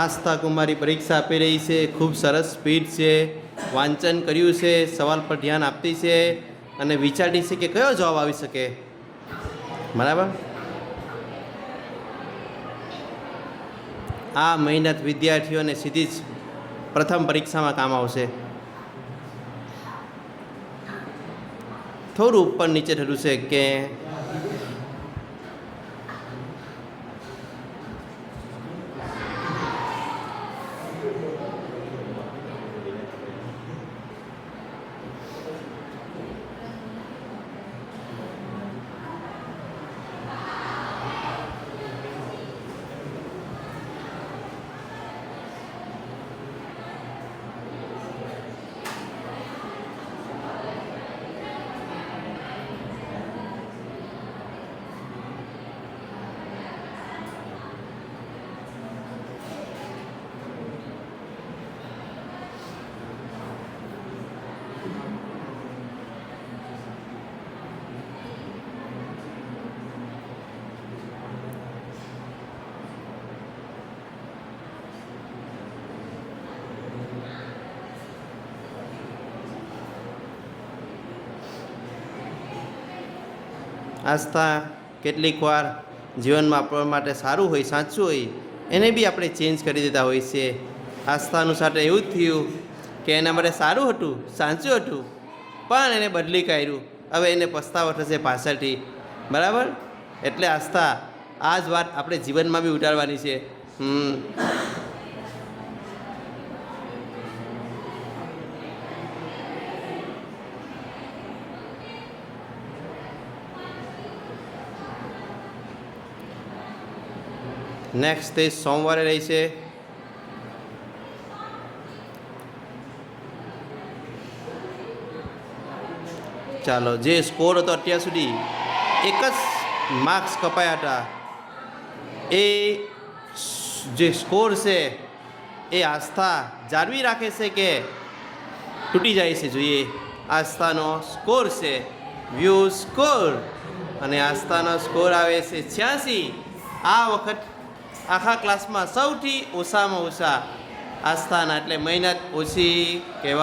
આસ્થા કુમારી પરીક્ષા આપી રહી છે. ખૂબ સરસ સ્પીડ છે, વાંચન કર્યું છે, સવાલ પર ધ્યાન આપતી છે અને વિચારતી છે કે કયો જવાબ આવી શકે. બરાબર. આ મહેનત વિદ્યાર્થીઓને સીધી જ પ્રથમ પરીક્ષામાં કામ આવશે. થોડું ઉપર નીચે થતું છે કે આસ્થા કેટલીક વાર જીવનમાં આપણા માટે સારું હોય, સાચું હોય, એને બી આપણે ચેન્જ કરી દેતા હોઈએ છીએ. આસ્થાનું સાથે એવું જ થયું કે એના માટે સારું હતું, સાચું હતું, પણ એને બદલી કાઢ્યું. હવે એને પસ્તાવો થશે પાછળથી. બરાબર. એટલે આસ્થા આ જ વાત આપણે જીવનમાં બી ઉતારવાની છે. નેક્સ્ટ ટેસ્ટ સોમવારે રહેશે. ચાલો, જે સ્કોર હતો અત્યાર સુધી એક જ માર્ક્સ કપાયા હતા, એ જે સ્કોર છે એ આસ્થા જાળવી રાખે છે કે તૂટી જાય છે? જોઈએ. આસ્થાનો સ્કોર છે વ્યૂ સ્કોર, અને આસ્થાનો સ્કોર આવે છે 86. આ વખત આખા ક્લાસમાં સૌથી ઓછામાં ઓછા આસ્થાના, એટલે મહેનત ઓછી કહેવાય.